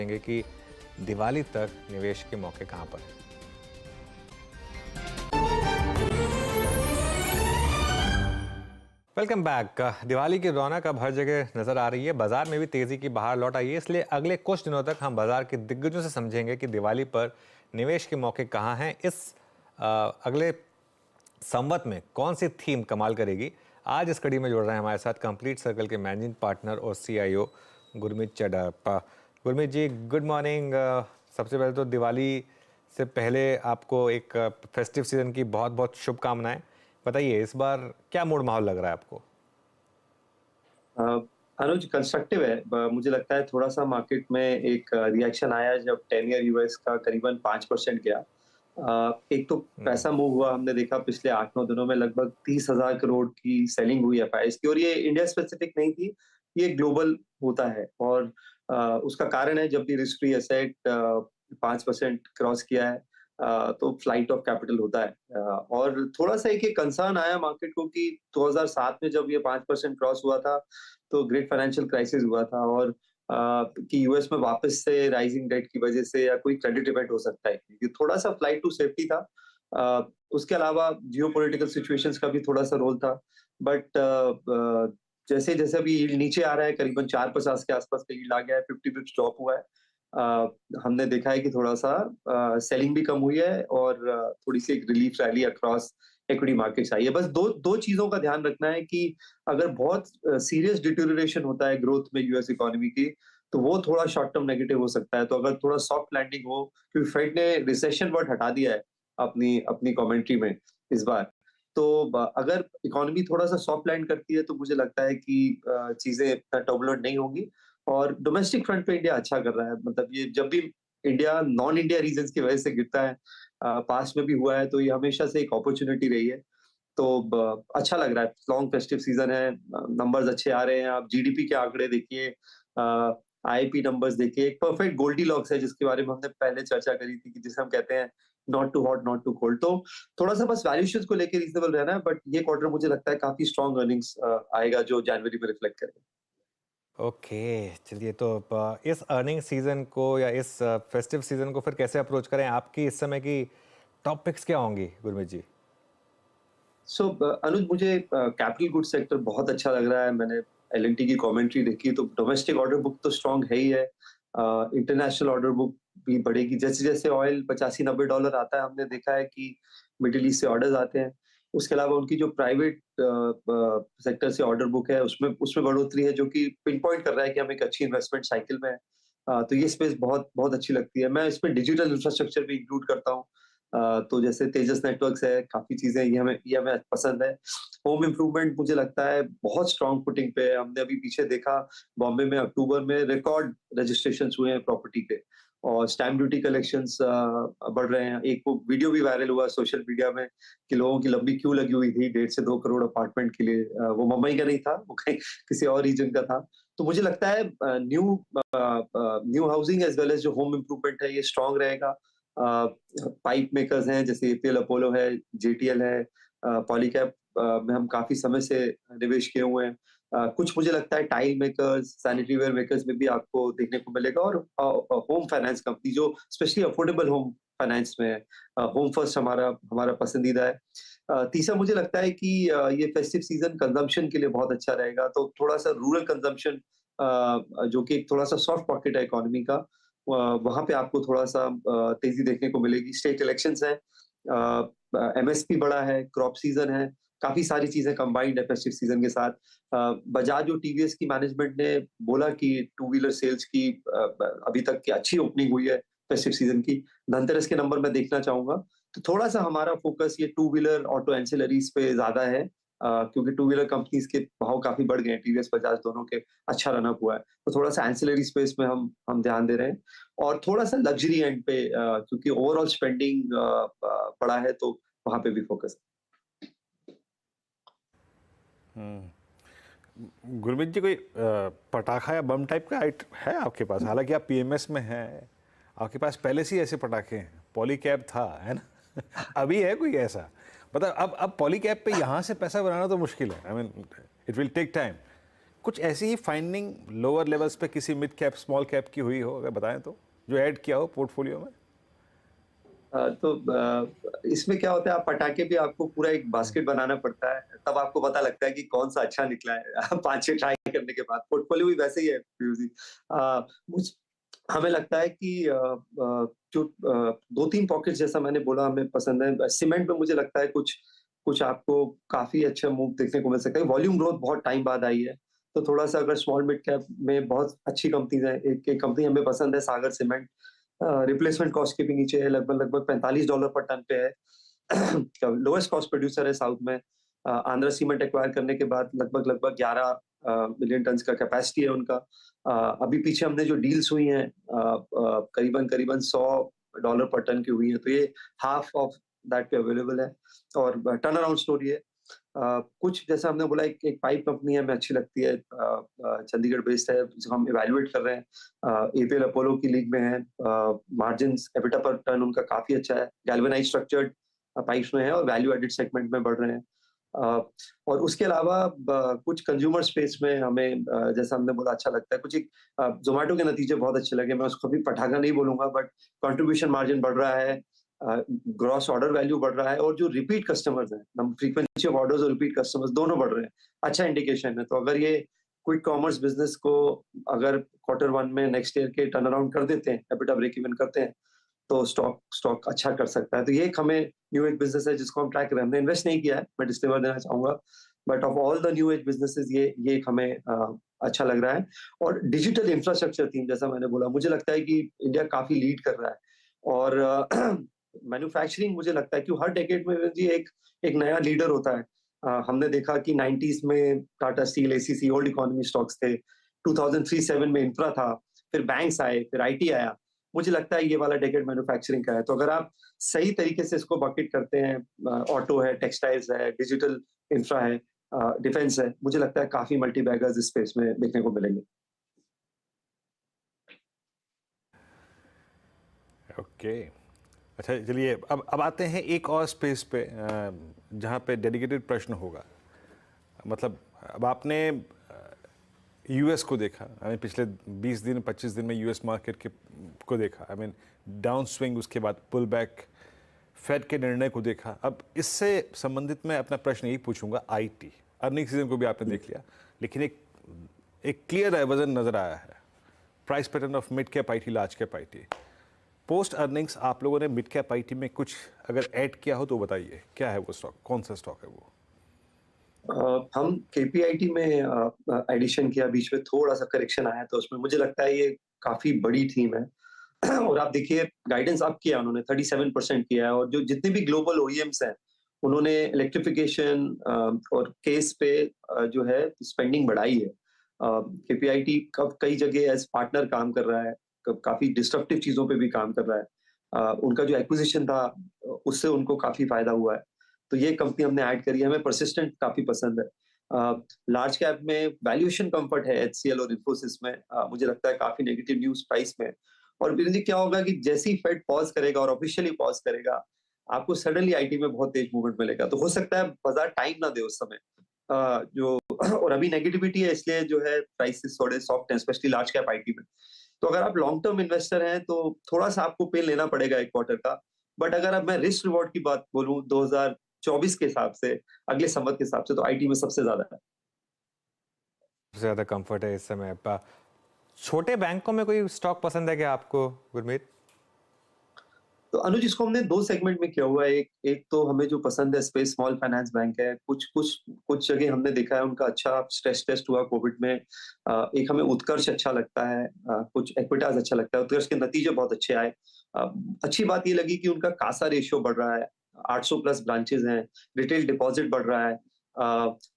देंगे कि दिवाली तक निवेश के मौके कहां पर हैं। Welcome back. दिवाली की रौनक अब हर जगह नजर आ रही है, बाजार में भी तेजी की बहार लौट आई है। इसलिए अगले कुछ दिनों तक हम बाजार के दिग्गजों से समझेंगे कि दिवाली पर निवेश के मौके कहां हैं। इस अगले संवत में कौन सी थीम कमाल करेगी। आज इस कड़ी में जुड़ रहे हैं हमारे साथ कंप्लीट सर्कल के मैनेजिंग पार्टनर और CIO गुरमीत चड्ढा। गुरमीत जी, गुड मॉर्निंग। सबसे पहले तो दिवाली से पहले आपको एक फेस्टिव सीजन की बहुत बहुत शुभकामनाएं। बताइए, इस बार क्या मूड माहौल लग रहा है आपको? अनुज, कंस्ट्रक्टिव है। मुझे लगता है थोड़ा सा मार्केट में एक रिएक्शन आया जब 10 ईयर यूएस का करीबन 5% गया। एक तो पैसा मूव हुआ, हमने देखा पिछले 8-9 दिनों में लगभग 30,000 करोड़ की सेलिंग हुई एफआईआईज की, और ये इंडिया स्पेसिफिक नहीं थी, ये ग्लोबल होता है। और उसका कारण है जब भी रिस्क फ्री एसेट 5% क्रॉस किया है तो फ्लाइट ऑफ कैपिटल होता है। और थोड़ा सा एक कंसर्न आया मार्केट को कि 2007 में जब ये 5% क्रॉस हुआ था तो ग्रेट फाइनेंशियल क्राइसिस हुआ था, और कि यूएस में वापस से राइजिंग डेट की वजह से या कोई क्रेडिट इवेंट हो सकता है, ये थोड़ा सा फ्लाइट टू सेफ्टी था। उसके अलावा जियोपॉलिटिकल सिचुएशंस का भी थोड़ा सा रोल था। बट जैसे जैसे अभी यील्ड नीचे आ रहा है, करीबन 4.50 के आसपास का यील्ड आ गया है, 50 बिप्स ड्रॉप हुआ है। हमने देखा है कि थोड़ा सा सेलिंग भी कम हुई है, और थोड़ी सी एक relief rally across equity markets आई है। बस दो दो चीजों का ध्यान रखना है कि अगर बहुत सीरियस डिटेरियोरेशन होता है ग्रोथ में यूएस इकोनॉमी की, तो वो थोड़ा शॉर्ट टर्म नेगेटिव हो सकता है। तो अगर थोड़ा सॉफ्ट लैंडिंग हो, क्योंकि फेड ने रिसेशन वर्ड हटा दिया है अपनी अपनी कमेंट्री में इस बार, तो अगर इकोनॉमी थोड़ा सा सॉफ्ट लैंड करती है तो मुझे लगता है कि चीजें इतना टर्बुलेंट नहीं होंगी। और डोमेस्टिक फ्रंट पे इंडिया अच्छा कर रहा है। मतलब ये जब भी इंडिया नॉन इंडिया रीजन की वजह से गिरता है, पास्ट में भी हुआ है, तो ये हमेशा से एक अपॉर्चुनिटी रही है। तो अच्छा लग रहा है। लॉन्ग फेस्टिव सीजन है, नंबर्स अच्छे आ रहे हैं। आप जीडीपी के आंकड़े देखिए, आईपी नंबर्स देखिए, एक परफेक्ट गोल्डी लॉक्स है जिसके बारे में हमने पहले चर्चा करी थी, कि जिसे हम कहते हैं not too hot not too cold. तो थोड़ा सा बस वैल्यूएशंस को लेके रीजनेबल रहना है, बट ये क्वार्टर मुझे लगता है काफी स्ट्रॉन्ग अर्निंग्स आएगा जो जनवरी में रिफ्लेक्ट करेगा। ओके, चलिए, तो इस अर्निंग सीजन को या इस फेस्टिव सीजन को फिर कैसे अप्रोच करें? आपकी इस समय की टॉप पिक्स क्या होंगी गुरमीत जी? सो अनुज, मुझे कैपिटल गुड सेक्टर बहुत अच्छा लग रहा है। मैंने एलएनटी की कमेंट्री देखी तो डोमेस्टिक ऑर्डर बुक तो स्ट्रांग है ही है। इंटरनेशनल ऑर्डर बुक भी बढ़ेगी जैसे जैसे ऑयल $85-90 आता है। हमने देखा है कि मिडिल ईस्ट से ऑर्डर्स आते हैं। उसके अलावा उनकी जो प्राइवेट सेक्टर से ऑर्डर बुक है, उसमें उसमें बढ़ोतरी है, जो कि पिन पॉइंट कर रहा है कि हम एक अच्छी इन्वेस्टमेंट साइकिल में है। तो ये स्पेस बहुत बहुत अच्छी लगती है। मैं इसमें डिजिटल इंफ्रास्ट्रक्चर भी इंक्लूड करता हूँ। तो जैसे तेजस नेटवर्क्स है, काफी चीजें ये हमें पसंद है। होम इम्प्रूवमेंट मुझे लगता है बहुत स्ट्रांग फुटिंग पे है। हमने अभी पीछे देखा, बॉम्बे में अक्टूबर में रिकॉर्ड रजिस्ट्रेशन हुए हैं प्रॉपर्टी के, और स्टैम्प ड्यूटी कलेक्शंस बढ़ रहे हैं। एक वो वीडियो भी वायरल हुआ सोशल मीडिया में कि लोगों की लंबी क्यू लगी हुई थी 1.5 से 2 करोड़ अपार्टमेंट के लिए। वो मुंबई का नहीं था, वो कहीं किसी और रीजन का था। तो मुझे लगता है new housing as well as जो होम इम्प्रूवमेंट है, ये स्ट्रांग रहेगा। पाइप मेकर्स हैं जैसे एपीएल अपोलो है, जेटीएल है, पॉलीकैप में हम काफी समय से निवेश किए हुए हैं। कुछ मुझे लगता है tile makers, sanitary ware makers में भी आपको देखने को मिलेगा, और होम फाइनेंस कंपनी जो स्पेशली अफोर्डेबल होम फाइनेंस में है। होम फर्स्ट हमारा हमारा पसंदीदा है। तीसरा मुझे लगता है कि ये फेस्टिव सीजन कंजम्पशन के लिए बहुत अच्छा रहेगा। तो थोड़ा सा रूरल कंजम्पशन, जो कि थोड़ा सा सॉफ्ट पॉकेट है इकोनॉमी का, वहां पे आपको थोड़ा सा तेजी देखने को मिलेगी। स्टेट इलेक्शंस है, एमएसपी बड़ा है, क्रॉप सीजन है, काफी सारी चीजें कंबाइंड है फेस्टिव सीजन के साथ। बजाज और टीवीएस की मैनेजमेंट ने बोला कि टू व्हीलर सेल्स की अभी तक की अच्छी ओपनिंग हुई है फेस्टिव सीजन की। धनतेरस के नंबर मैं देखना चाहूंगा। तो थोड़ा सा हमारा फोकस ये टू व्हीलर ऑटो एंसिलरीज पे ज्यादा है, क्योंकि टू व्हीलर कंपनीज के भाव काफी बढ़ गए हैं, टीवीएस बजाज दोनों के अच्छा रनअप हुआ है। तो थोड़ा सा एंसिलरी स्पेस में हम ध्यान दे रहे हैं, और थोड़ा सा लग्जरी एंड पे, क्योंकि ओवरऑल स्पेंडिंग बड़ा है, तो वहां पे भी फोकस है। गुरमीत जी, कोई पटाखा या बम टाइप का है आपके पास? हालांकि आप पीएमएस में हैं, आपके पास पहले से ही ऐसे पटाखे हैं। पॉलीकैब था, है ना? अभी है कोई ऐसा? मतलब अब पॉलीकैब पे यहाँ से पैसा बनाना तो मुश्किल है। I mean, it will take time. कुछ ऐसी ही फाइंडिंग लोअर लेवल्स पे किसी मिड कैप स्मॉल कैप की हुई हो, अगर बताएं तो, जो ऐड किया हो पोर्टफोलियो में? इसमें क्या होता है, आप पटाखे भी आपको पूरा एक बास्केट बनाना पड़ता है, तब आपको पता लगता है कि कौन सा अच्छा निकला है 5-6 ट्राई करने के बाद। पोर्टफोलियो भी वैसे ही है पीयूष जी। मुझ हमें लगता है कि जो 2-3 पॉकेट्स जैसा मैंने बोला हमें पसंद है। सीमेंट में मुझे लगता है कुछ कुछ आपको काफ़ी अच्छा मूव देखने को मिल सकता है। वॉल्यूम ग्रोथ बहुत टाइम बाद आई है, तो थोड़ा-सा अगर स्मॉल मिड कैप में बहुत अच्छी कंपनीज़ हैं, एक कंपनी हमें पसंद है सागर सीमेंट। रिप्लेसमेंट कॉस्ट के भी नीचे है, लगभग-लगभग $45 पर टन पे है। लोएस्ट कॉस्ट प्रोड्यूसर है साउथ में। आंध्र सीमेंट एक्वायर करने के बाद लगभग-लगभग 11 मिलियन टन्स का कैपेसिटी है उनका। अभी पीछे हमने जो डील्स हुई हैं करीबन-करीबन $100 पर टन की हुई हैं, तो ये हाफ ऑफ दैट पे अवेलेबल है और टर्न अराउंड स्टोरी है। कुछ जैसा हमने बोला एक एक पाइप कंपनी है, हमें अच्छी लगती है, चंडीगढ़ बेस्ड है, जिसको हम इवैल्यूएट कर रहे हैं। एपीएल अपोलो की लीग में है। मार्जिन्स एबिटा पर टन उनका काफ़ी अच्छा है। गैल्वेनाइज्ड स्ट्रक्चर्ड पाइप्स में है और वैल्यू एडेड सेगमेंट में बढ़ रहे हैं। और उसके अलावा कुछ कंज्यूमर स्पेस में हमें जैसा हमने बोला अच्छा लगता है। कुछ एक ज़ोमैटो के नतीजे बहुत अच्छे लगे। मैं उसको भी पटाखा नहीं बोलूँगा, बट कंट्रीब्यूशन मार्जिन बढ़ रहा है, ग्रॉस ऑर्डर वैल्यू बढ़ रहा है और जो रिपीट कस्टमर्स हैं, फ्रीक्वेंसी ऑफ ऑर्डर्स और रिपीट कस्टमर्स दोनों बढ़ रहे हैं। अच्छा इंडिकेशन है। तो अगर ये क्विक कॉमर्स बिज़नेस को अगर क्वार्टर 1 में नेक्स्ट ईयर के टर्न अराउंड कर देते हैं, एबिटा ब्रेक इवन करते हैं, तो स्टॉक स्टॉक अच्छा कर सकता है। तो ये एक हमें न्यू एज बिज़नेस है जिसको हम ट्रैक कर रहे हैं। हमने इन्वेस्ट नहीं किया है, मैं डिस्क्लेमर देना चाहूँगा। But of all the new age businesses ये एक हमें अच्छा लग रहा है। और डिजिटल इंफ्रास्ट्रक्चर थीम जैसा मैंने बोला, मुझे लगता है कि इंडिया काफ़ी लीड कर रहा है। और मैन्युफैक्चरिंग मुझे लगता है कि हर डेकेड में जी एक नया लीडर होता है। हमने देखा कि 90s में Tata steel, ACC old economy stocks थे। 2003-7 में इंफ्रा था, फिर बैंक्स आए, फिर आईटी आया। मुझे लगता है ये वाला डेकेड मैन्युफैक्चरिंग का है। तो अगर आप सही तरीके से इसको बकेट करते हैं, ऑटो है, टेक्सटाइल्स है, डिजिटल इंफ्रा है, डिफेंस है, मुझे लगता है काफ़ी मल्टी बैगर्स इस स्पेस में देखने को मिलेंगे। ओके, अच्छा चलिए अब आते हैं एक और स्पेस पे, जहाँ पे डेडिकेटेड प्रश्न होगा। मतलब अब आपने यूएस को देखा, आई मीन पिछले 20 दिन 25 दिन में यूएस मार्केट के को देखा, आई मीन डाउन स्विंग, उसके बाद पुल बैक, फेड के निर्णय को देखा। अब इससे संबंधित मैं अपना प्रश्न यही पूछूंगा, आईटी अर्निंग सीजन को भी आपने देख लिया, लेकिन एक क्लियर डाइवर्जन नजर आया है, price pattern of mid cap IT, large cap IT. Post earnings आप लोगों ने मिड कैप आईटी में कुछ अगर ऐड किया हो तो बताइए, क्या है वो स्टॉक, कौन सा स्टॉक है वो? हम केपीआईटी में एडिशन किया, बीच में थोड़ा सा करेक्शन आया, तो उसमें मुझे लगता है ये काफी बड़ी थीम है। और आप देखिए गाइडेंस अप किया उन्होंने, 37% किया है। और जो जितने भी ग्लोबल ओईएम्स हैं, उन्होंने इलेक्ट्रिफिकेशन और केस पे जो है स्पेंडिंग बढ़ाई है। केपीआईटी कई जगह एज पार्टनर काम कर रहा है, काफी डिस्ट्रप्टिव चीजों पे भी काम कर रहा है। उनका जो एक्विजिशन था उससे उनको काफी फायदा हुआ है। तो ये कंपनी हमने ऐड करी है, हमें परसिस्टेंट काफी पसंद है। लार्ज कैप में वैल्यूएशन कंफर्ट है एचसीएल और इन्फोसिस में। मुझे लगता है काफी नेगेटिव न्यूज प्राइस में। और बिरन जी क्या होगा कि जैसे ही फेड पॉज करेगा और ऑफिशियली पॉज करेगा, आपको सडनली आईटी में बहुत तेज मूवमेंट मिलेगा। तो हो सकता है बाजार टाइम ना दे उस समय। जो और अभी नेगेटिविटी है, इसलिए जो है प्राइसेस थोड़े सॉफ्ट हैं, स्पेशली लार्ज कैप आईटी में। तो अगर आप लॉन्ग टर्म इन्वेस्टर हैं तो थोड़ा सा आपको पेन लेना पड़ेगा एक क्वार्टर का। बट अगर अब मैं रिस्क रिवॉर्ड की बात बोलूं 2024 के हिसाब से, अगले संवत के हिसाब से, तो आईटी में सबसे ज्यादा है। सबसे ज़्यादा कंफर्ट है इस समय। छोटे बैंकों में कोई स्टॉक पसंद है क्या आपको, गुरमीत? तो अनुज, इसको हमने 2 सेगमेंट में किया हुआ है। एक एक तो हमें जो पसंद है स्पेस स्मॉल फाइनेंस बैंक है। कुछ जगह हमने देखा है उनका अच्छा स्ट्रेस टेस्ट हुआ कोविड में। एक हमें उत्कर्ष अच्छा लगता है, कुछ इक्विटास अच्छा लगता है। उत्कर्ष के नतीजे बहुत अच्छे आए। अच्छी बात ये लगी कि उनका कासा रेशियो बढ़ रहा है, 800 प्लस ब्रांचेस हैं, रिटेल डिपॉजिट बढ़ रहा है।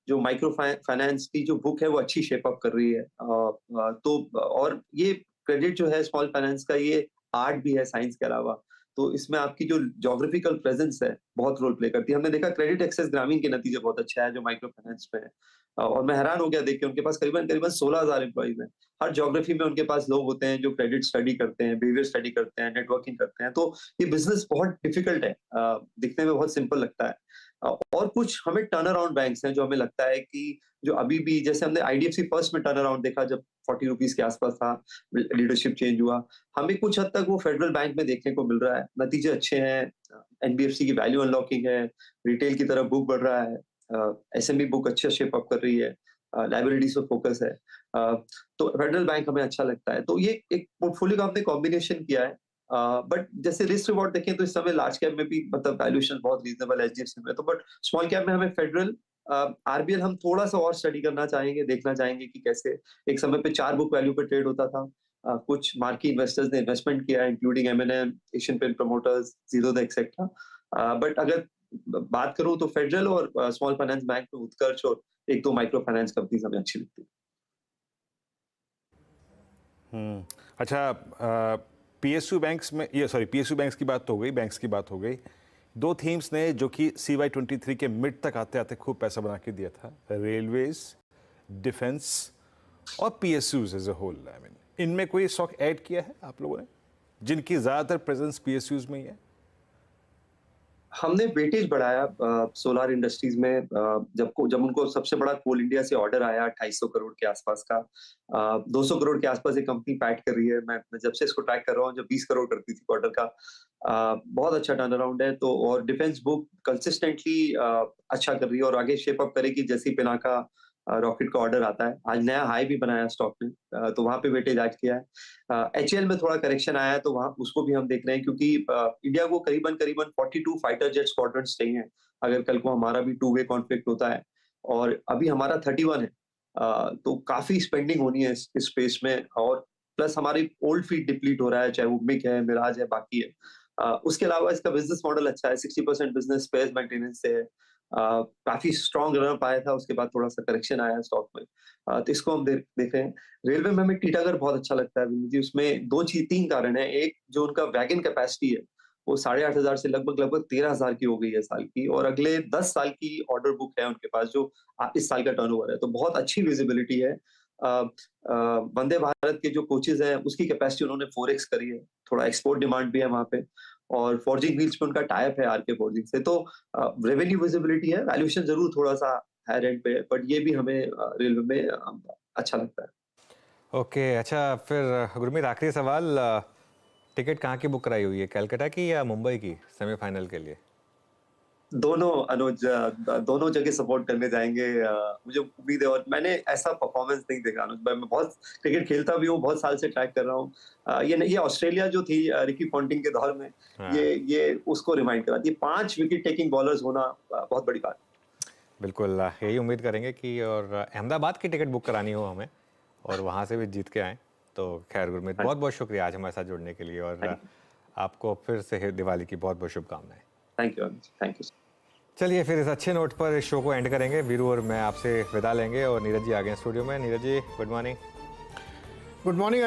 जो माइक्रो फाइनेंस की जो बुक है वो अच्छी शेप अप कर रही है। तो और ये क्रेडिट जो है स्मॉल फाइनेंस का, ये आर्ट भी है साइंस के अलावा। तो इसमें आपकी जो ज्योग्राफिकल प्रेजेंस है बहुत रोल प्ले करती है। हमने देखा क्रेडिट एक्सेस ग्रामीण के नतीजे बहुत अच्छे आए जो माइक्रो फाइनेंस पे है। और मैं हैरान हो गया देख के, उनके पास करीबन करीबन 16,000 एम्प्लॉइज हैं। हर ज्योग्राफी में उनके पास लोग होते हैं जो क्रेडिट स्टडी करते हैं, बिहेवियर स्टडी करते हैं, नेटवर्किंग करते हैं। तो ये बिजनेस बहुत डिफिकल्ट है, दिखने में बहुत सिंपल लगता है। और कुछ हमें टर्न अराउंड बैंक्स हैं जो हमें लगता है कि जो अभी भी, जैसे हमने आईडीएफसी फर्स्ट में टर्न अराउंड देखा जब 40 रुपीस के आसपास था, लीडरशिप चेंज हुआ। हमें कुछ हद तक वो फेडरल बैंक में देखने को मिल रहा है, नतीजे अच्छे हैं। एनबीएफसी की वैल्यू अनलॉकिंग है, रिटेल की तरफ बुक बढ़ रहा है, एसएमबी बुक अच्छा शेप अप कर रही है, लाइबिलिटीज पर फोकस है। तो फेडरल बैंक हमें अच्छा लगता है। तो ये एक पोर्टफोलियो का हमने कॉम्बिनेशन किया है। बट जैसे रिस्क रिवॉर्ड देखें तो इस समय लार्ज कैप में भी मतलब वैल्यूएशन बहुत रीजनेबल है एचडीएफसी में, तो बट स्मॉल कैप में हमें फेडरल, आरबीएल हम थोड़ा सा और स्टडी करना चाहेंगे, देखना चाहेंगे कि कैसे एक समय पे 4 बुक वैल्यू पे ट्रेड होता था। कुछ मार्की इन्वेस्टर्स ने इन्वेस्टमेंट किया including MNM, Asian paint promoters, Zerodha etcetera. But अगर बात करूं तो फेडरल और स्मॉल फाइनेंस बैंक में उत्कर्ष और एक दो माइक्रो फाइनेंस कंपनीज हमें अच्छी लगती है। अच्छा, पीएसयू बैंक्स में, ये सॉरी, पीएसयू बैंक्स की बात तो हो गई, बैंक्स की बात हो गई। दो थीम्स ने जो कि CY23 के मिड तक आते आते खूब पैसा बना के दिया था, रेलवेज, डिफेंस और PSUs as a whole. I mean, इनमें कोई स्टॉक ऐड किया है आप लोगों ने जिनकी ज्यादातर प्रेजेंस पीएसयूज में ही है? हमने वेटेज बढ़ाया सोलार इंडस्ट्रीज में। जब उनको सबसे बड़ा कोल इंडिया से ऑर्डर आया 250 करोड़ के आसपास का, 200 करोड़ के आसपास एक कंपनी पैट कर रही है। मैं जब से इसको ट्रैक कर रहा हूँ, जब 20 करोड़ करती थी क्वार्टर का, बहुत अच्छा टर्न अराउंड है। तो और डिफेंस बुक कंसिस्टेंटली अच्छा कर रही है और आगे शेप अप करेगी जैसे ही पिनाका रॉकेट का ऑर्डर आता है। आज नया हाई भी बनाया स्टॉक ने, तो वहां पे वेटेज ऐड किया है। एचएएल में थोड़ा करेक्शन आया है तो वहां उसको भी हम देख रहे हैं, क्योंकि इंडिया को करीबन करीबन 42 फाइटर जेट स्क्वाड्रन्स चाहिए अगर कल को हमारा भी टू वे कॉन्फ्लिक्ट होता है, और अभी हमारा 31 है। तो काफी स्पेंडिंग होनी है इस स्पेस में, और प्लस हमारी ओल्ड फ्लीट डिप्लीट हो रहा है, चाहे वो मिग है, मिराज है, बाकी है। उसके अलावा इसका बिजनेस मॉडल अच्छा है, 60% बिजनेस स्पेयर्स मेंटेनेंस से है। काफी स्ट्रॉन्ग रन आया था, उसके बाद थोड़ा सा करेक्शन आया स्टॉक में। तो इसको हम देख रहे हैं। रेलवे में हमें टीटागढ़ बहुत अच्छा लगता है विनीत जी। उसमें तीन कारण है। एक, जो उनका वैगन कैपेसिटी है वो 8,500 से लगभग 13,000 की हो गई है साल की, और अगले 10 साल की ऑर्डर बुक है उनके पास, जो इस साल का टर्नओवर है, तो बहुत अच्छी विजिबिलिटी है। वंदे भारत के जो कोचेज हैं उसकी कैपेसिटी उन्होंने 4x करी है। थोड़ा एक्सपोर्ट डिमांड भी है वहां पे, और फॉर्जिंग व्हील्स पे उनका टाइप है आरके फॉर्जिंग से। तो रेवेन्यू विजिबिलिटी है, वैल्यूएशन जरूर थोड़ा सा हाई रेंट पे है, बट ये भी हमें रेलवे में अच्छा लगता है। ओके, अच्छा फिर गुरमीत, आखिरी सवाल, टिकट कहाँ की बुक कराई हुई है, कलकत्ता की या मुंबई की सेमीफाइनल के लिए? दोनों अनुज, दोनों जगह सपोर्ट करने जाएंगे। मुझे उम्मीद है, और मैंने ऐसा परफॉर्मेंस नहीं देखा अनुज। मैं बहुत क्रिकेट खेलता भी हूँ, बहुत साल से ट्रैक कर रहा हूँ। ये ऑस्ट्रेलिया जो थी रिकी पॉन्टिंग के दौर में, हाँ, ये उसको रिमाइंड कराती है। 5 विकेट टेकिंग बॉलर्स होना बहुत बड़ी बात है। बिल्कुल यही उम्मीद करेंगे कि और अहमदाबाद की टिकट बुक करानी हो हमें और वहाँ से भी जीत के आएँ। तो खैर गुरमीत, बहुत बहुत शुक्रिया आज हमारे साथ जुड़ने के लिए, और आपको फिर से दिवाली की बहुत बहुत शुभकामनाएं। Thank you Anuj, thank you. चलिए फिर इस अच्छे नोट पर इस शो को एंड करेंगे। वीरू और मैं आपसे विदा लेंगे, और नीरज जी आ गए स्टूडियो में। Neeraj ji, good morning. Good morning.